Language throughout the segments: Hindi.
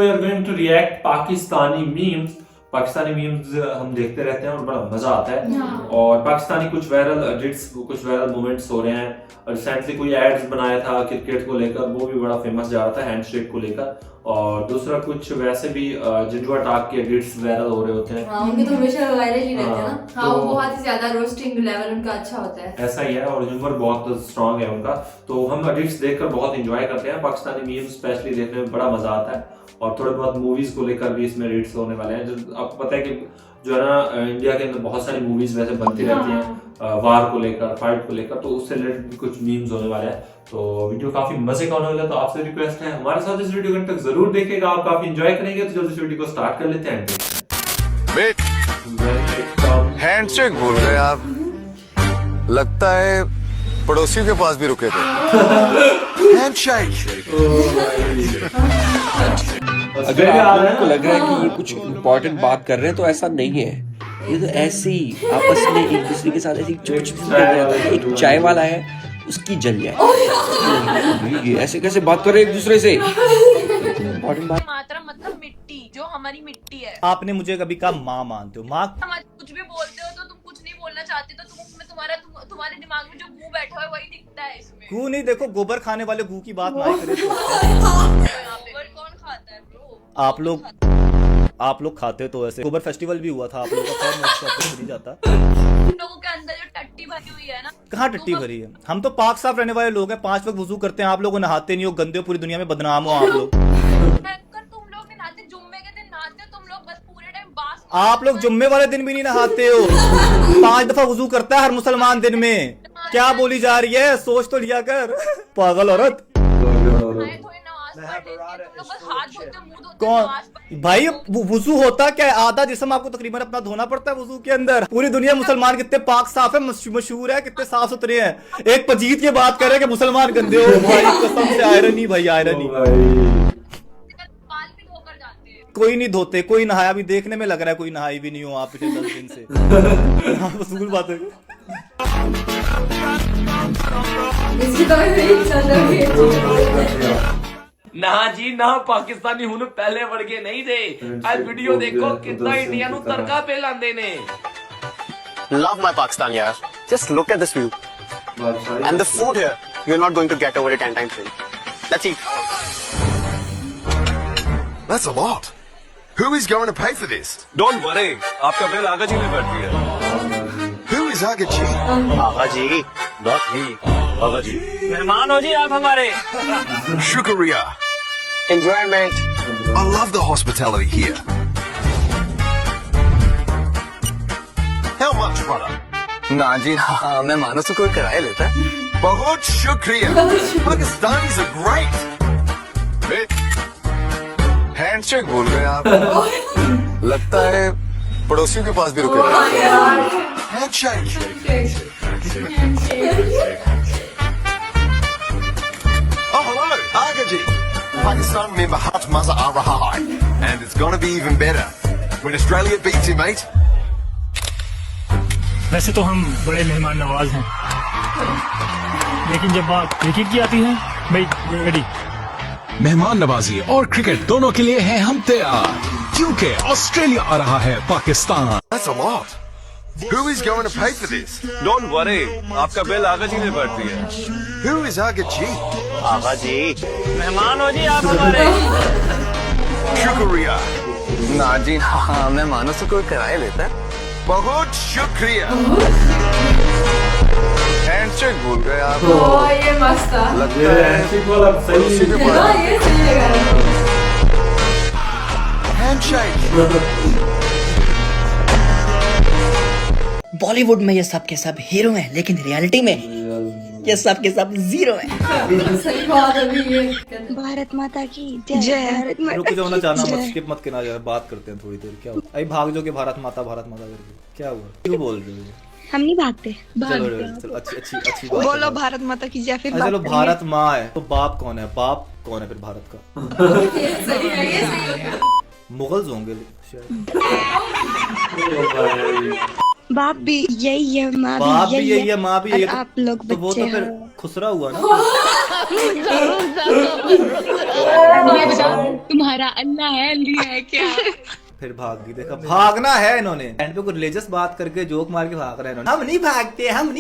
We are going to react Pakistani memes. Pakistani memes हम देखते रहते हैं और बड़ा मजा आता है। और पाकिस्तानी कुछ वायरल एडिट्स, कुछ वायरल मोमेंट्स हो रहे हैं। रिसेंटली कोई एड्स बनाया था क्रिकेट को लेकर, वो भी बड़ा फेमस जा रहा था हैंडशेक को लेकर। और दूसरा कुछ वैसे भी जिंजुआ टाक के एडिट्स वायरल हो रहे होते हैं। हाँ, उनके तो हमेशा वायरल ही रहते हैं ना। हाँ, तो वो बहुत ही ज्यादा रोस्टिंग लेवल उनका अच्छा होता है। ऐसा ही है और ह्यूमर बहुत स्ट्रांग है उनका। तो हम एडिट्स देखकर बहुत एंजॉय करते हैं। पाकिस्तानी मीम्स स्पेशली देखने में बड़ा मजा आता है। और थोड़े बहुत मूवीज को लेकर भी इसमें एडिट्स होने वाले हैं। जो आपको पता है कि जो है ना, इंडिया के अंदर बहुत सारी मूवीज वैसे बनती रहती हैं वार को लेकर, फाइट को लेकर, तो उससे रिलेटेड भी कुछ मीम्स होने वाले हैं। तो वीडियो काफी मजे का होने वाला है। तो आपसे रिक्वेस्ट है हमारे साथ इस वीडियो को तक जरूर देखिएगा, आप काफी एंजॉय करेंगे। तो जल्दी से वीडियो को स्टार्ट कर लेते हैं। हैंडशेक भूल गए आप, लगता है पड़ोसियों के पास भी रुके थे। हैंडशेक। अगर आप लोगों को लग रहा है कि ये कुछ इम्पोर्टेंट बात कर रहे हैं तो ऐसा नहीं है। ये तो ऐसे ही आपस में एक दूसरे के साथ ऐसी छोटी छोटी कर रहे होते हैं। एक चाय वाला है, उसकी जल जाए। ये ऐसे कैसे बात कर रहे हैं एक दूसरे से? इम्पोर्टेंट बात। मात्रा मतलब मिट्टी, जो हमारी मिट्टी है। आपने मुझे कभी कहा माँ मानते हो? माँ कुछ भी बोलते हो तो तुम कुछ नहीं बोलना चाहते, तो तुम उसमें तुम्हारे दिमाग में जो गू बैठा है वही दिखता है इसमें। गू नहीं, देखो गोबर खाने वाले गू की बात ना करें तो। गोबर कौन खाता है ब्रो? आप लोग खाते तो ऐसे। गोबर फेस्टिवल भी हुआ था आप लोगों का, नहीं जाता। तुम लोगों के अंदर जो टट्टी भरी हुई है ना। कहाँ टट्टी भरी है? हम तो पाक साफ रहने वाले लोग हैं, 5 वक्त वुजू करते हैं। आप लोग नहाते नहीं हो, गंदे हो, पूरी दुनिया में बदनाम हो आप लोग। तुम लोग नहीं नहाते, जुम्मे के दिन नहाते हो तुम लोग, बस पूरे टाइम बास। आप लोग जुम्मे वाले दिन भी नहीं नहाते हो। 5 दफा वुजू करता है हर मुसलमान दिन में। क्या बोली जा रही है? सोच तो लिया कर पागल औरत। कौन भाई वुजू होता क्या है? आधा जिस्म आपको तकरीबन अपना धोना पड़ता है वुजू के अंदर। पूरी दुनिया मुसलमान कितने पाक साफ है, मशहूर है, कितने साफ सुथरे हैं। एक पजीत की बात करे कि मुसलमान गंदे हो। भाई कसम से आयरनी, भाई आयरनी। कोई नहीं धोते, कोई नहाया भी देखने में लग रहा है कोई नहाई भी नहीं हो आप पिछले 10 दिन से। बात है। इसकी तो मैं चल रही है। ना जी ना, पाकिस्तानी हुन पहले बढ़ के नहीं थे। आज वीडियो देखो कितना इंडिया नु तड़का पे लांदे ने। Love my Pakistan, yaar. Just look at this view. And the food here, you're not going to get over it 10 times. Let's eat. That's a lot. Who is going to pay for this? Don't worry, आपका बिल आगा जी ने भर दिया। Who is Aga Ji? Agha ji, not me, आगा जी। मेहमान हो जी आप हमारे। Shukriya. enjoyment. I love the hospitality here. How much, brother? ना जी, हाँ, मेहमानों से कोई किराया लेता है? Bahut shukriya. Pakistanis are great. Handshake भूल गए आप, लगता है पड़ोसियों के पास भी रुके थे। Handshake. Oh, hello, Aga Ji. Pakistan member Hut Maza Ar Raha hai. And it's gonna be even better when Australia beats you, mate. वैसे तो हम बड़े मेहमान नवाज हैं, लेकिन जब बात क्रिकेट की आती है, भाई रेडी। मेहमान नवाजी और क्रिकेट दोनों के लिए हैं हम तैयार, क्योंकि ऑस्ट्रेलिया आ रहा है Pakistan. That's a lot. Who is going to pay for this? Don't worry, आपका बिल आगा जी ने भर दिया। Who is Aga Ji? आगा जी, मेहमान हो जी आप हमारे। Shukriya. ना जी, हाँ, मेहमानों से कोई किराया लेता है? Bahut shukriya. हैंडशेक भूल गए आप, ओ ये मस्त था। लगता है पड़ोसियों के हाँ, पास। ये सही लगा। Handshake. बॉलीवुड में ये सब के सब हीरो हैं, लेकिन रियलिटी में ये सब के सब जीरो हैं। सही बात है। अभी ये भारत माता की जय। भारत माता रुक जाओ ना, जाना मत, जय। स्किप मत करना, जरा बात करते हैं थोड़ी देर। क्या हुआ? अभी भाग जाओगे भारत माता करके? क्या हुआ? क्यों बोल रहे हो? हम नहीं भागते। चलो अच्छी बात बोलो है। भारत माता की जय। फिर चलो बात भारत माँ है तो बाप कौन है? बाप कौन है फिर भारत का? सही है, ये सही है। मुगल्स होंगे शायद। बाप भी यही है, माँ बाप भी भी यही है, माँ भी यही है। आप लोग तो वो बच्चे तो फिर हो। खुसरा हुआ ना। तुम्हारा अल्लाह है अल्ली है क्या? फिर भाग गई। देखा, भागना है इन्होंने एंड पे कोई रिलीजियस बात करके जोक मार के भाग रहे हैं इन्होंने। हम नहीं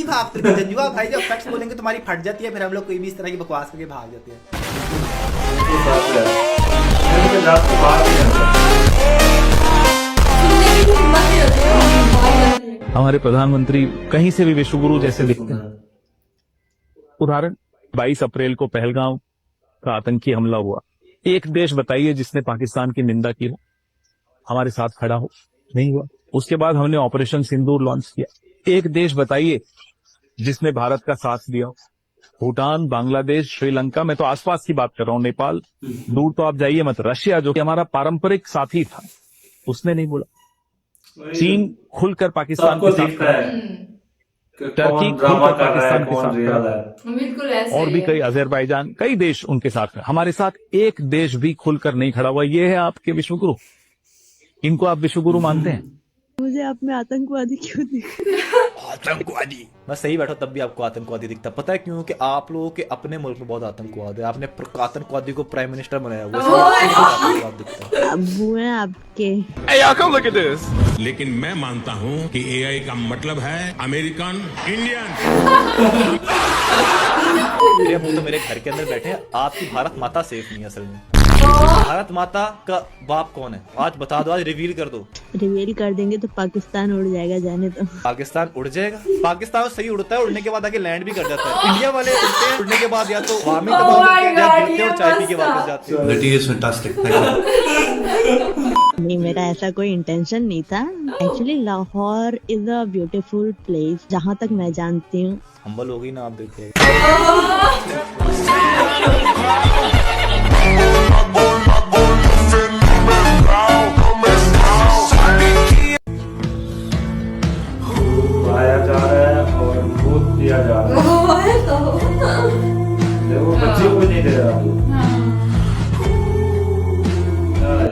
भागते जंजुआ भाई, जब फैक्ट्स बोलेंगे तुम्हारी फट जाती है, फिर हम लोग कोई भी इस तरह की बकवास करके भाग जाते हैं। हमारे प्रधानमंत्री कहीं से भी विश्वगुरु जैसे दिखते हैं। उदाहरण 22 अप्रैल को पहलगांव का आतंकी हमला हुआ। एक देश बताइए जिसने पाकिस्तान की निंदा की हो, हमारे साथ खड़ा हो, नहीं हुआ। उसके बाद हमने ऑपरेशन सिंदूर लॉन्च किया। एक देश बताइए जिसने भारत का साथ दिया हो। भूटान, बांग्लादेश, श्रीलंका, मैं तो आसपास की बात कर रहा हूँ, नेपाल दूर तो आप जाइए मत। रशिया जो कि हमारा पारंपरिक साथी था, उसने नहीं बोला। चीन खुलकर पाकिस्तान के साथ खड़ा है, टर्की खुलकर पाकिस्तान के साथ खड़ा है, बिल्कुल ऐसे और भी कई, अजरबैजान, कई देश उनके साथ हैं। हमारे साथ एक देश भी खुलकर नहीं खड़ा हुआ। ये है आपके विश्वगुरु। इनको आप विश्वगुरु मानते हैं? मुझे आप में आतंकवादी क्यों दिख? आतंकवादी, मैं सही बैठा तब भी आपको आतंकवादी दिखता। पता है क्यों? कि आप लोगों के अपने मुल्क में बहुत आतंकवाद है। आपने आतंकवादी को प्राइम मिनिस्टर बनाया हुआ है, दिखता। अब्बू हैं आपके। लेकिन मैं मानता हूँ कि एआई का मतलब है अमेरिकन इंडियन। मेरे अब्बू तो मेरे घर के अंदर बैठे हैं। आपकी भारत माता सेफ नहीं है असल में। भारत माता का बाप कौन है? आज बता दो, आज रिवील कर दो। रिवील कर देंगे तो पाकिस्तान उड़ जाएगा, जाने दो। पाकिस्तान उड़ जाएगा? पाकिस्तान सही उड़ता है, उड़ने के बाद आके लैंड भी कर जाता है। इंडिया वाले उड़ते हैं, उड़ने के बाद या तो वार्मिंग गिरते हैं और चाय पी के वापस जाते हैं। नहीं, मेरा ऐसा कोई इंटेंशन नहीं था। Actually Lahore is a beautiful place, जहाँ तक मैं जानती हूँ। हम्बल हो गई ना आप, देखिए। आया जा रहा है और दूध दिया जा रहा है। देखो बच्चे को नहीं दे रहा।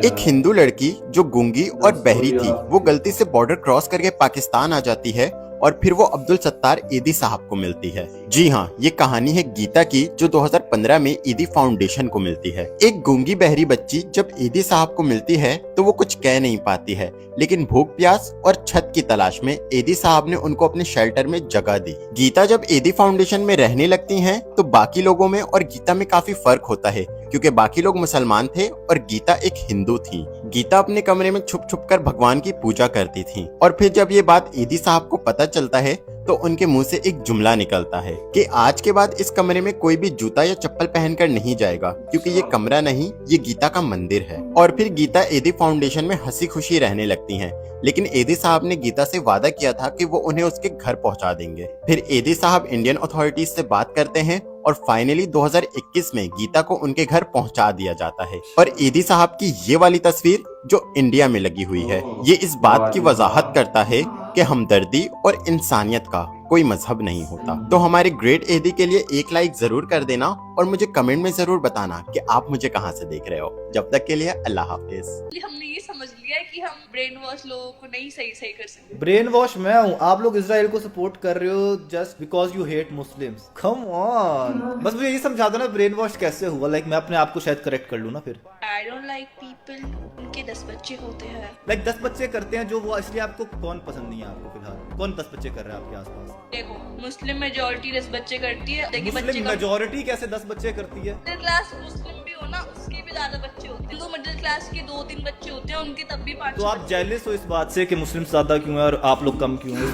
एक हिंदू लड़की जो गूंगी और बहरी थी, वो गलती से बॉर्डर क्रॉस करके पाकिस्तान आ जाती है और फिर वो अब्दुल सत्तार ईदी साहब को मिलती है। जी हाँ, ये कहानी है गीता की, जो 2015 में ईदी फाउंडेशन को मिलती है। एक गूंगी बहरी बच्ची जब ईदी साहब को मिलती है तो वो कुछ कह नहीं पाती है, लेकिन भूख प्यास और छत की तलाश में ईदी साहब ने उनको अपने शेल्टर में जगह दी। गीता जब ईदी फाउंडेशन में रहने लगती हैं तो बाकी लोगों में और गीता में काफी फर्क होता है, क्योंकि बाकी लोग मुसलमान थे और गीता एक हिंदू थी। गीता अपने कमरे में छुप छुप कर भगवान की पूजा करती थी और फिर जब ये बात ईदी साहब को पता चलता है तो उनके मुंह से एक जुमला निकलता है कि आज के बाद इस कमरे में कोई भी जूता या चप्पल पहनकर नहीं जाएगा, क्योंकि ये कमरा नहीं, ये गीता का मंदिर है। और फिर गीता ईदी फाउंडेशन में हंसी खुशी रहने लगती हैं, लेकिन ईदी साहब ने गीता से वादा किया था कि वो उन्हें उसके घर पहुंचा देंगे। फिर ईदी साहब इंडियन अथॉरिटीज से बात करते हैं और फाइनली 2021 में गीता को उनके घर पहुंचा दिया जाता है। और ईदी साहब की ये वाली तस्वीर जो इंडिया में लगी हुई है, ये इस बात की वजाहत करता है कि हमदर्दी और इंसानियत का कोई मजहब नहीं होता। तो हमारे ग्रेट ईदी के लिए एक लाइक जरूर कर देना और मुझे कमेंट में जरूर बताना कि आप मुझे कहाँ से देख रहे हो। जब तक के लिए अल्लाह हाफिज। हमने ये समझ लिया है कि हम ब्रेन वॉश लोगों को नहीं सही कर सकते। ब्रेन वॉश मैं हूँ, आप लोग इजराइल को सपोर्ट कर रहे हो just because you hate Muslims. Come on, बस मुझे ये समझा दो ना ब्रेन वॉश कैसे हुआ। लाइक मैं अपने आप को शायद करेक्ट कर लूँ ना फिर। आई डोंट लाइक पीपल, उनके 10 बच्चे होते हैं। लाइक 10 बच्चे करते हैं जो वो, इसलिए आपको कौन पसंद नहीं है? आपको फिलहाल कौन 10 बच्चे कर रहे हैं आपके आसपास? देखो, मुस्लिम मेजॉरिटी 10 बच्चे करती है। देखिए, बच्चे मुस्लिम मेजॉरिटी कैसे 10 बच्चे करती है? मिडिल क्लास मुस्लिम भी हो ना, उसके भी ज्यादा बच्चे होते हैं। तो मिडिल क्लास के 2-3 बच्चे होते हैं, उनके तब भी 5। तो आप जेलस हो इस बात से कि मुस्लिम ज्यादा क्यों है और आप लोग कम क्यों हैं?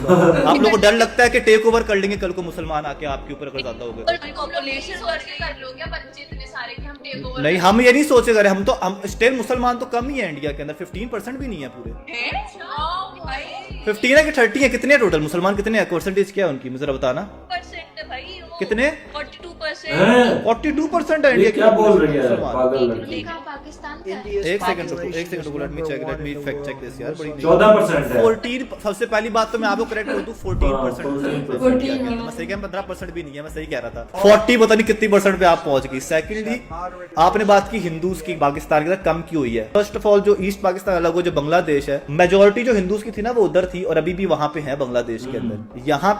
आप लोगों को डर लगता है कि टेक ओवर कर लेंगे कल को मुसलमान आके आपके ऊपर अगर ज्यादा हो गए? पॉपुलेशन कर लो क्या बच्चे इतने सारे कि हम टेक ओवर? नहीं, हम ये नहीं सोचे कर रहे। हम स्टिल मुसलमान तो कम ही है इंडिया के अंदर, 15% भी नहीं है पूरे। 15 है कि 30 है? कितने टोटल मुसलमान कितने हैं? परसेंटेज क्या है उनकी, मुझे बताना। परसेंट है भाई, कितने? 42%। 42% है इंडिया। क्या बोल रही है पागल लड़की? एक सेकंड रुको, let me fact check this यार। 14% है। 14 सबसे पहली बात तो मैं आपको करेक्ट कर दूं, 14%। मैं सही कह, 15% भी नहीं है, मैं सही कह रहा था। 40 पता नहीं कितनी परसेंट पे आप पहुंच गई। सेकेंडली आपने बात की हिंदूज की पाकिस्तान के साथ कम क्यों हुई है। फर्स्ट ऑफ ऑल जो ईस्ट पाकिस्तान अलग हो, जो बांग्लादेश है, मेजोरिटी जो हिंदूज की थी ना वो उधर थी और अभी भी वहां पे है बांग्लादेश के अंदर। यहाँ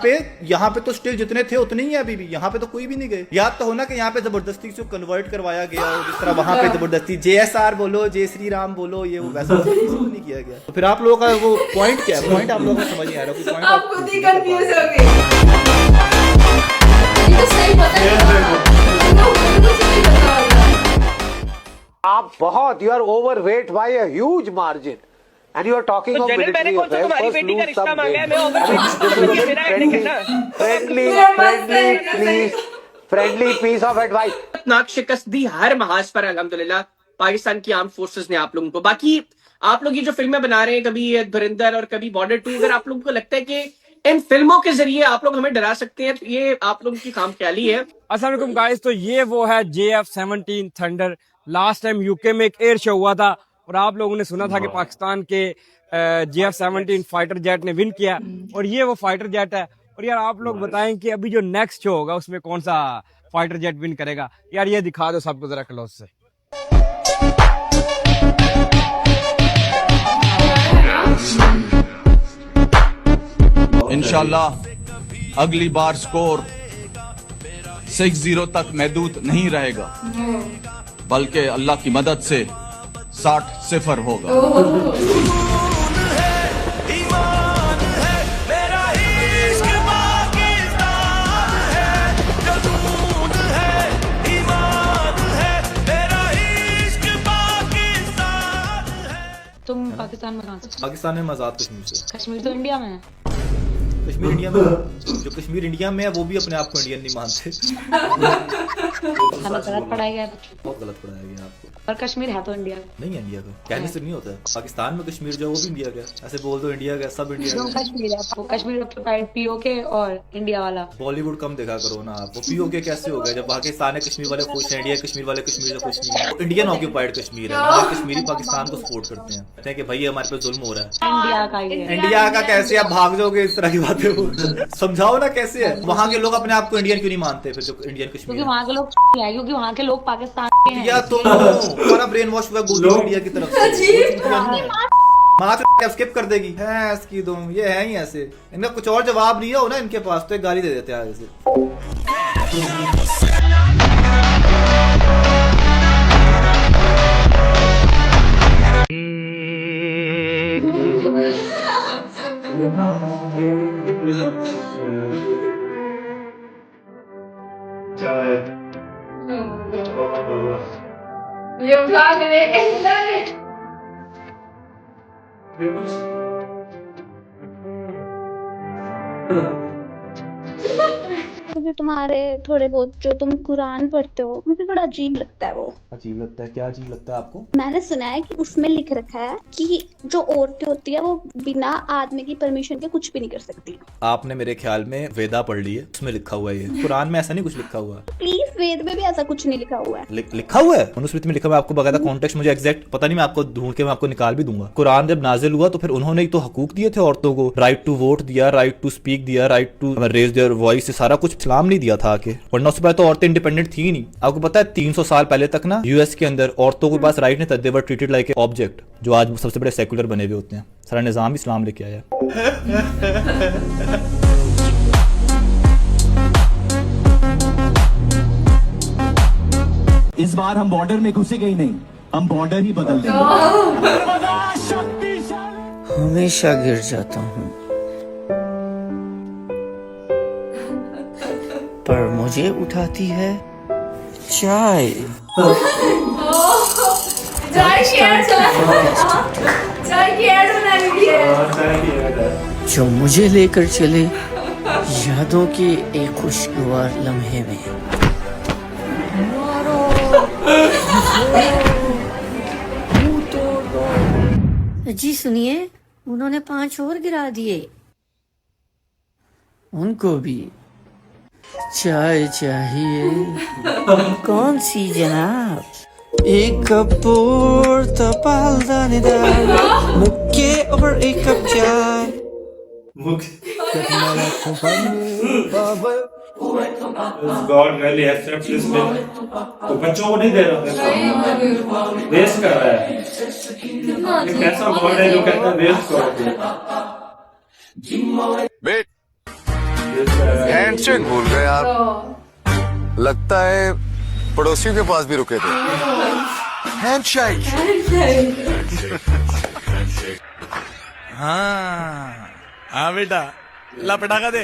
पे तो स्टिल जितने थे उतने ही है अभी भी। यहाँ पे तो कोई भी नहीं गए यार। याद तो होना कि यहाँ पे जबरदस्ती से कन्वर्ट करवाया गया हो, जिस तरह वहाँ पे जबरदस्ती JSR बोलो, जय श्री राम बोलो, ये वो वैसा नहीं किया गया। तो फिर आप लोगों का वो पॉइंट क्या है? पॉइंट आप लोगों को समझ नहीं आ रहा, कोई पॉइंट आप खुद ही कंफ्यूज हो गए। ये तो सही पता आप बहुत, you are overweight by a huge margin and you are talking of military affairs. तुम्हारी बेटी का रिश्ता मांगा है, मैं फ्रेंडली पीस ऑफ एडवाइस। नाक शिकस्त दी हर महाज पर अल्हम्दुलिल्लाह पाकिस्तान की आर्म फोर्सेस ने आप लोगों को। बाकी आप लोग ये जो फिल्में बना रहे हैं, कभी धुरंधर और कभी बॉर्डर 2, अगर आप लोगों को लगता है कि इन फिल्मों के जरिए आप लोग हमें डरा सकते हैं, तो ये आप लोगों की खामख्याली है। अस्सलाम वालेकुम गाइस, तो ये वो है JF-17 thunder. Last time UK में एक एयर शो हुआ था और आप लोगों ने सुना था कि पाकिस्तान के JF-17 फाइटर जेट ने विन किया, और ये वो फाइटर जेट है। और यार आप लोग बताएं कि अभी जो नेक्स्ट शो होगा उसमें कौन सा फाइटर जेट विन करेगा। यार ये दिखा दो सबको जरा क्लोज से। इंशाल्लाह अगली बार स्कोर 6-0 तक महदूद नहीं रहेगा, बल्कि अल्लाह की मदद से 60-0 होगा। तुम पाकिस्तान में कहाँ से? पाकिस्तान में मजाद कश्मीर से। कश्मीर तो इंडिया में है। कश्मीर इंडिया में, जो कश्मीर इंडिया में है वो भी अपने आप को इंडियन नहीं मानते। हमें गलत पढ़ाया गया है, बहुत गलत पढ़ाया गया आपको। पर कश्मीर है तो इंडिया का नहीं है, इंडिया का कहने से नहीं होता है। पाकिस्तान में कश्मीर जो है वो भी इंडिया का है, ऐसे बोल दो इंडिया का, सब इंडिया का। कश्मीर है वो, कश्मीर ऑक्यूपाइड POK और इंडिया वाला। बॉलीवुड कम देखा करो ना आप, वो POK कैसे हो गया जब पाकिस्तान है कश्मीर वाले खुश हैं, इंडिया कश्मीर वाले कश्मीर से खुश नहीं है। इंडियन ऑक्यूपाइड कश्मीर है, कश्मीरी पाकिस्तान को सपोर्ट करते हैं, कहते हैं कि भाई हमारे पे जुल्म हो रहा है। इंडिया का ही है। इंडिया का कैसे आप भाग जाओगे इस तरह की बातें? समझाओ ना कैसे है। वहाँ के लोग अपने आप को इंडियन क्यों नहीं मानते फिर, जो इंडियन कश्मीर? क्योंकि वहाँ के लोग है, क्योंकि वहाँ के लोग पाकिस्तान के हैं। या तुम तुम्हारा ब्रेन वॉश हुआ गूगल मीडिया की तरफ से। माँ तो स्किप कर देगी है इसकी तुम, ये है ही ऐसे। इनका कुछ और जवाब नहीं हो ना इनके पास, तो एक गाली दे देते हैं आगे से। ये उठा के ले मुझे तुम्हारे थोड़े बहुत जो तुम कुरान पढ़ते हो, मुझे बड़ा अजीब लगता है। वो अजीब लगता है? क्या अजीब लगता है आपको? मैंने सुना है कि उसमें लिख रखा है कि जो औरतें होती है वो बिना आदमी की परमिशन के कुछ भी नहीं कर सकती। आपने मेरे ख्याल में वेदा पढ़ ली है, उसमें लिखा हुआ है। ये कुरान में ऐसा नहीं कुछ लिखा हुआ। प्लीज, वेद में भी ऐसा कुछ नहीं लिखा हुआ है। लिखा हुआ है मनुस्मृति में लिखा हुआ है। आपको बकायदा कॉन्टेक्स्ट मुझे एग्जैक्ट पता नहीं, मैं आपको ढूंढ के मैं आपको निकाल भी दूंगा। कुरान जब नाजिल हुआ तो फिर उन्होंने तो हकूक दिए थे औरतों को, राइट टू वोट दिया, राइट टू स्पीक दिया, right to raise their voice, से सारा कुछ इस्लाम नहीं दिया था आके। वरना उससे पहले तो औरतें इंडिपेंडेंट थी ही नहीं। आपको पता है 300 साल पहले तक ना US के अंदर औरतों के पास राइट नहीं था, they were treated like a object, जो आज सबसे बड़े सेकुलर बने हुए होते हैं। सारा निजाम इस्लाम लेके आया। इस बार हम बॉर्डर में घुसेंगे ही नहीं, हम बॉर्डर ही बदल देंगे। हमेशा गिर जाता हूँ, पर मुझे उठाती है चाय। चाय की ऐड बनानी है, जो मुझे लेकर चले यादों के एक खुशगवार लम्हे में। जी सुनिए, उन्होंने 5 और गिरा दिए। उनको भी चाय चाहिए। कौन सी जनाब? एक कप और तपालदानेदार मुक्के और एक कप चाय। God really accepts this bill. तो बच्चों को नहीं दे रहा, वेस्ट कर रहा है। ये कैसा गॉड है जो कहता है वेस्ट करो? हैंडशेक भूल गए आप। लगता है पड़ोसियों के पास भी रुके थे। हैंडशेक। हाँ बेटा ला पटाखा दे।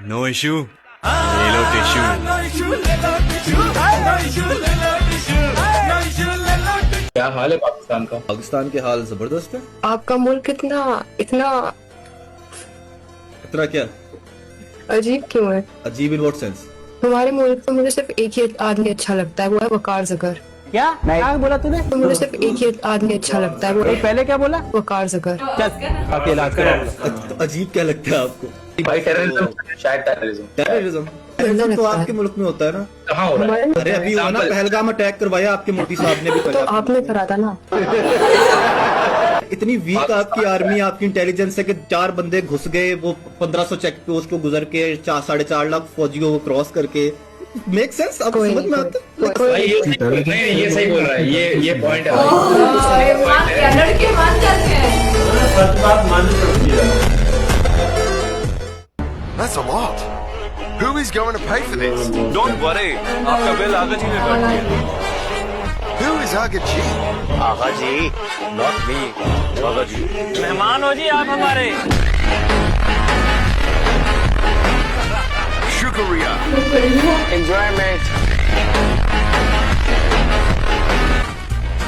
नो इशू, ले लो टिश्यू। क्या हाल है पाकिस्तान का? पाकिस्तान के हाल जबरदस्त है। आपका मुल्क इतना क्या अजीब क्यों है? अजीब इन व्हाट सेंस? हमारे मुल्क में मुझे सिर्फ एक ही आदमी अच्छा लगता है, वो है वकार ज़कर। क्या बोला तूने? तो मुझे सिर्फ एक ही आदमी अच्छा लगता है, वो पहले क्या बोला? वकार ज़कर। आपके इलाज करो। अजीब क्या लगता है आपको? भाई टेररिज्म, शायद टेररिज्म तो आपके मुल्क में होता है ना? कहाँ हो रहा है? अरे अभी हुआ ना, पहलगाम अटैक करवाया आपके मोदी साहब ने भी तो आपने करा था ना। इतनी वीक आपकी आर्मी, आपकी इंटेलिजेंस है कि 4 बंदे घुस गए, वो 1500 चेक पोस्ट को गुजर के 4.5 लाख फौजियों को क्रॉस करके। Make sense? आपको समझ में आता है? ये सही बोल रहा है, ये पॉइंट है। लड़के मान जाते हैं। सच बात माननी पड़ती है। That's a lot. Who is going to pay for this? Don't worry, आपका बिल आगा जी ने भर दिया। Who is Aga G? Agha ji, not me, आगा जी। मेहमान हो जी आप हमारे। Shukriya. Enjoy mate.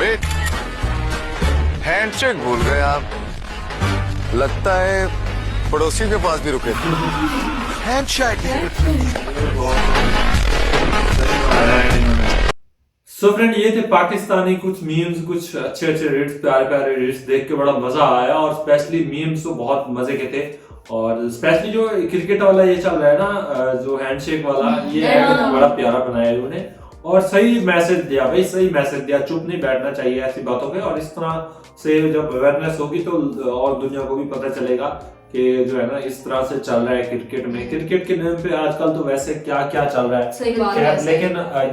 Mate, handshake भूल गए आप। लगता है पड़ोसियों के पास भी रुके थे। हैंडशेक। सो फ्रेंड, ये थे पाकिस्तानी कुछ मीम्स, कुछ अच्छे रीड्स, प्यारे रीड्स देख के बड़ा मजा आया। और स्पेशली मीम्स तो बहुत मजे के थे। और स्पेशली जो क्रिकेट वाला ये चल रहा है ना, जो हैंडशेक वाला, ये बड़ा प्यारा बनाया है उन्होंने। और सही मैसेज दिया भाई, सही मैसेज दिया। चुप नहीं बैठना चाहिए ऐसी बातों पे। और इस तरह से जब अवेयरनेस होगी तो और दुनिया को भी पता चलेगा कि जो है ना इस तरह से चल रहा है क्रिकेट में। क्रिकेट के नाम पे आजकल तो वैसे क्या क्या चल रहा है, सही बात है। लेकिन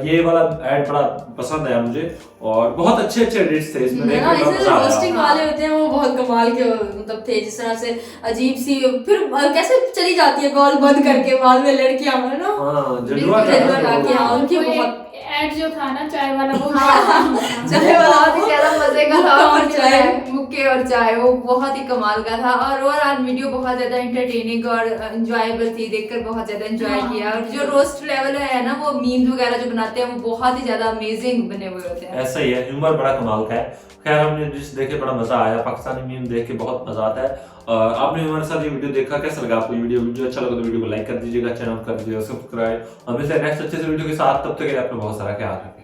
ये वाला ऐड बड़ा पसंद आया मुझे। और बहुत अच्छे रीड्स थे इसमें। रोस्टिंग वाले होते हैं वो बहुत कमाल के मतलब थे। जिस तरह से अजीब सी फिर कैसे चली जाती है बॉल बंद करके, बाद में लड़कियां उनकी बहुत एड जो था ना चाय वाला, वो चाय वाला बहुत ही ज्यादा मजे का था। और चाय मुक्के और चाय वो बहुत ही कमाल का था। और ओवरऑल वीडियो बहुत ज्यादा एंटरटेनिंग और एंजॉयबल थी, देखकर बहुत ज्यादा एंजॉय किया। और जो रोस्ट लेवल है ना, वो मीम्स वगैरह जो बनाते हैं वो बहुत ही ज्यादा अमेजिंग बने हुए होते हैं। ऐसा ही है, ह्यूमर बड़ा कमाल का है। खैर, हमने डिश देखे बड़ा मजा आया। पाकिस्तानी मीम देख के बहुत मजा आता है। आपने हमारे साथ ये वीडियो देखा, कैसा लगा आपको वीडियो अच्छा लगा तो वीडियो को लाइक कर दीजिएगा, चैनल कर दीजिएगा सब्सक्राइब। हम मिलते हैं नेक्स्ट अच्छे से वीडियो के साथ। तब तक के लिए आपको बहुत सारा ख्याल रखें।